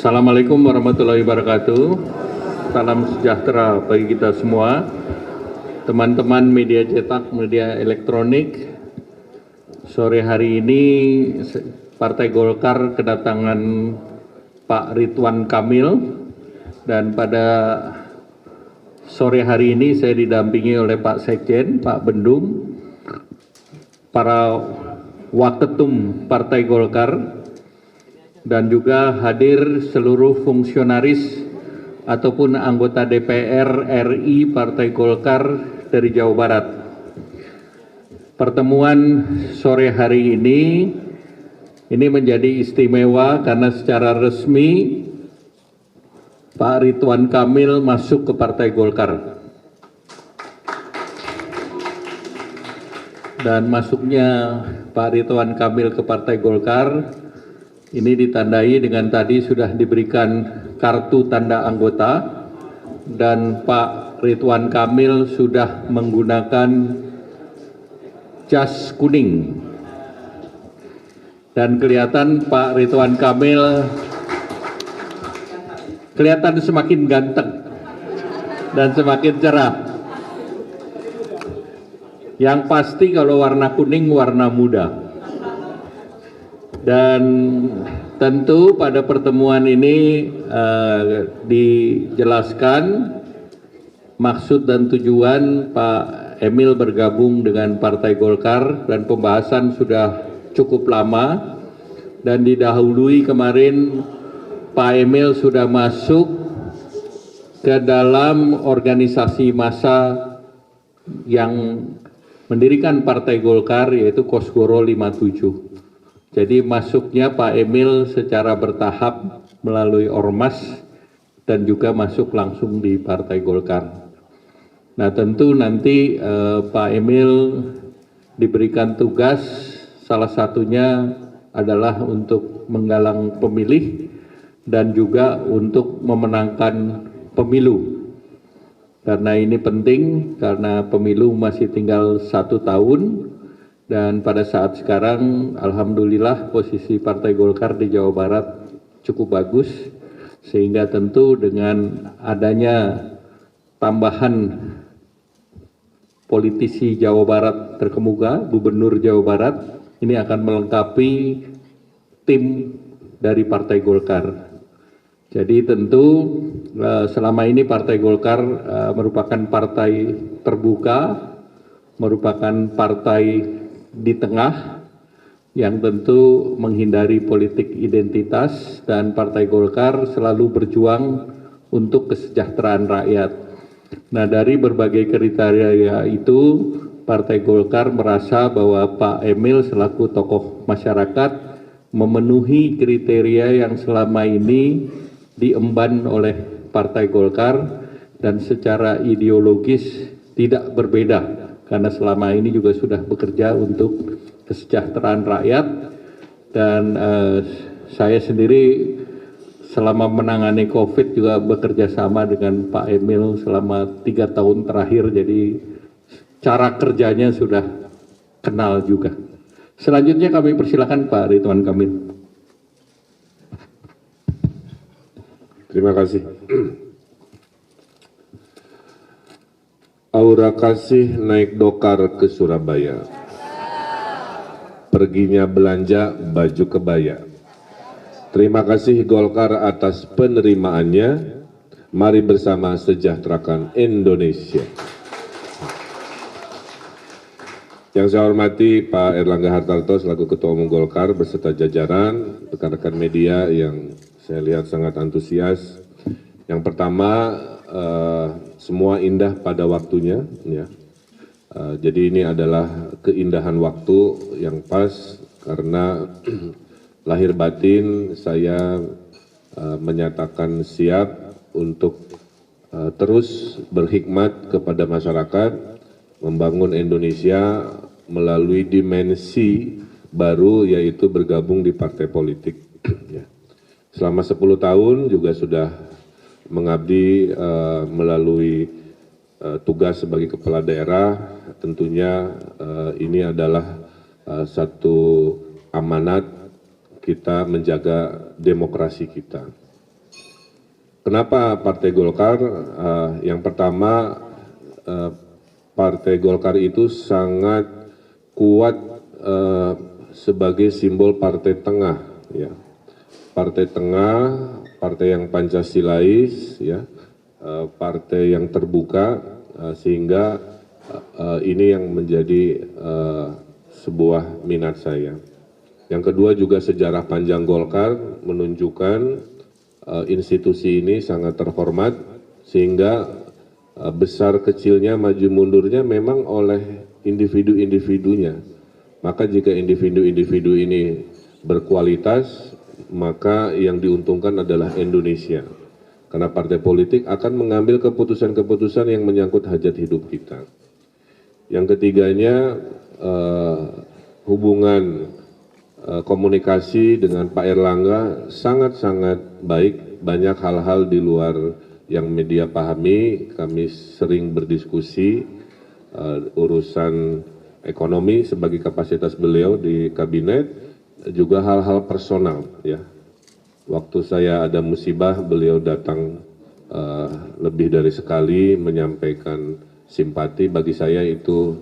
Assalamualaikum warahmatullahi wabarakatuh. Salam sejahtera bagi kita semua. Teman-teman media cetak, media elektronik, sore hari ini Partai Golkar kedatangan Pak Ridwan Kamil, dan pada sore hari ini saya didampingi oleh Pak Sekjen, Pak Bendung, para waketum Partai Golkar, dan juga hadir seluruh fungsionaris ataupun anggota DPR RI Partai Golkar dari Jawa Barat. Pertemuan sore hari ini menjadi istimewa karena secara resmi Pak Ridwan Kamil masuk ke Partai Golkar. Dan masuknya Pak Ridwan Kamil ke Partai Golkar ini ditandai dengan tadi sudah diberikan kartu tanda anggota, dan Pak Ridwan Kamil sudah menggunakan jas kuning. Dan kelihatan Pak Ridwan Kamil kelihatan semakin ganteng dan semakin cerah. Yang pasti kalau warna kuning warna muda. Dan tentu pada pertemuan ini dijelaskan maksud dan tujuan Pak Emil bergabung dengan Partai Golkar, dan pembahasan sudah cukup lama, dan didahului kemarin Pak Emil sudah masuk ke dalam organisasi massa yang mendirikan Partai Golkar, yaitu Kosgoro 57. Jadi masuknya Pak Emil secara bertahap melalui Ormas dan juga masuk langsung di Partai Golkar. Nah, tentu nanti Pak Emil diberikan tugas, salah satunya adalah untuk menggalang pemilih dan juga untuk memenangkan pemilu. Karena ini penting, karena pemilu masih tinggal 1 tahun. Dan pada saat sekarang, alhamdulillah posisi Partai Golkar di Jawa Barat cukup bagus, sehingga tentu dengan adanya tambahan politisi Jawa Barat terkemuka, Gubernur Jawa Barat, ini akan melengkapi tim dari Partai Golkar. Jadi tentu selama ini Partai Golkar merupakan partai terbuka, merupakan partai di tengah yang tentu menghindari politik identitas, dan Partai Golkar selalu berjuang untuk kesejahteraan rakyat. Nah, dari berbagai kriteria itu Partai Golkar merasa bahwa Pak Emil selaku tokoh masyarakat memenuhi kriteria yang selama ini diemban oleh Partai Golkar, dan secara ideologis tidak berbeda. Karena selama ini juga sudah bekerja untuk kesejahteraan rakyat, dan saya sendiri selama menangani COVID juga bekerja sama dengan Pak Emil selama 3 tahun terakhir, jadi cara kerjanya sudah kenal juga. Selanjutnya kami persilakan Pak Ridwan Kamil. Terima kasih. Aura kasih naik dokar ke Surabaya. Perginya belanja baju kebaya. Terima kasih Golkar atas penerimaannya. Mari bersama sejahterakan Indonesia. Yang saya hormati Pak Erlangga Hartarto selaku Ketua Umum Golkar beserta jajaran, rekan-rekan media yang saya lihat sangat antusias. Yang pertama, semua indah pada waktunya, ya. Jadi ini adalah keindahan waktu yang pas, karena lahir batin saya menyatakan siap untuk terus berkhidmat kepada masyarakat, membangun Indonesia melalui dimensi baru, yaitu bergabung di partai politik. Selama 10 tahun juga sudah mengabdi melalui tugas sebagai kepala daerah. Tentunya ini adalah satu amanat kita menjaga demokrasi kita. Kenapa Partai Golkar? Yang pertama, Partai Golkar itu sangat kuat sebagai simbol partai tengah, ya. Partai tengah, partai yang Pancasilais, ya, partai yang terbuka, sehingga ini yang menjadi sebuah minat saya. Yang kedua juga sejarah panjang Golkar menunjukkan institusi ini sangat terhormat, sehingga besar kecilnya maju mundurnya memang oleh individu-individunya. Maka jika individu-individu ini berkualitas, maka yang diuntungkan adalah Indonesia. Karena partai politik akan mengambil keputusan-keputusan yang menyangkut hajat hidup kita. Yang ketiganya, hubungan komunikasi dengan Pak Erlangga sangat-sangat baik. Banyak hal-hal di luar yang media pahami, kami sering berdiskusi urusan ekonomi sebagai kapasitas beliau di kabinet, juga hal-hal personal, ya. Waktu saya ada musibah, beliau datang lebih dari sekali menyampaikan simpati. Bagi saya itu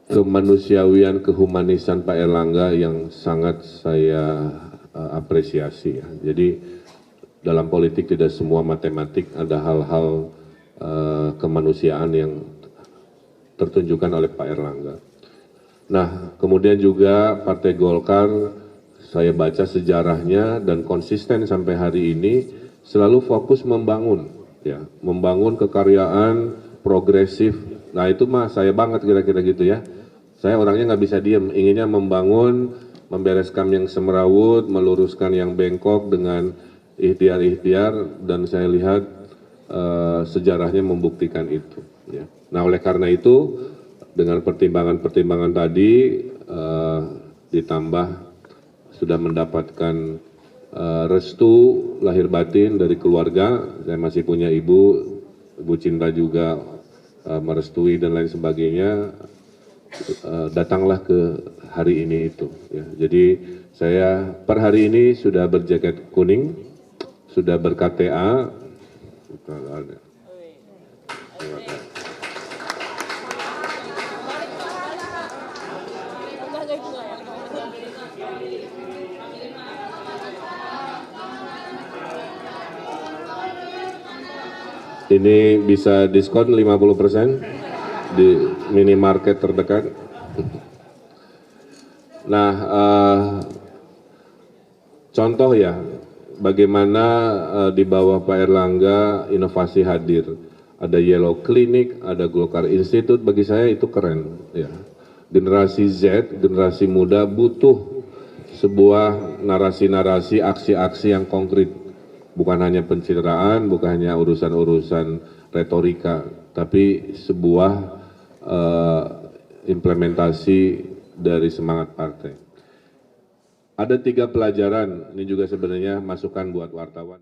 kemanusiawian, kehumanisan Pak Erlangga yang sangat saya apresiasi, ya. Jadi dalam politik tidak semua matematik, ada hal-hal kemanusiaan yang tertunjukkan oleh Pak Erlangga. Nah, kemudian juga Partai Golkar, saya baca sejarahnya dan konsisten sampai hari ini selalu fokus membangun, ya, membangun kekaryaan progresif. Nah, itu mah saya banget kira-kira gitu, ya. Saya orangnya nggak bisa diem, inginnya membangun, membereskan yang semrawut, meluruskan yang bengkok dengan ikhtiar-ikhtiar, dan saya lihat sejarahnya membuktikan itu, ya. Nah, oleh karena itu dengan pertimbangan-pertimbangan tadi ditambah sudah mendapatkan restu lahir batin dari keluarga, saya masih punya ibu Cinta juga merestui dan lain sebagainya, datanglah ke hari ini itu, ya. Jadi saya per hari ini sudah berjaket kuning, sudah ber-KTA. Ini bisa diskon 50% di minimarket terdekat. Nah, contoh, ya, bagaimana di bawah Pak Erlangga inovasi hadir. Ada Yellow Clinic, ada Golkar Institute, bagi saya itu keren, ya. Generasi Z, generasi muda butuh sebuah narasi-narasi, aksi-aksi yang konkret. Bukan hanya pencitraan, bukan hanya urusan-urusan retorika, tapi sebuah implementasi dari semangat partai. Ada 3 pelajaran, ini juga sebenarnya masukan buat wartawan.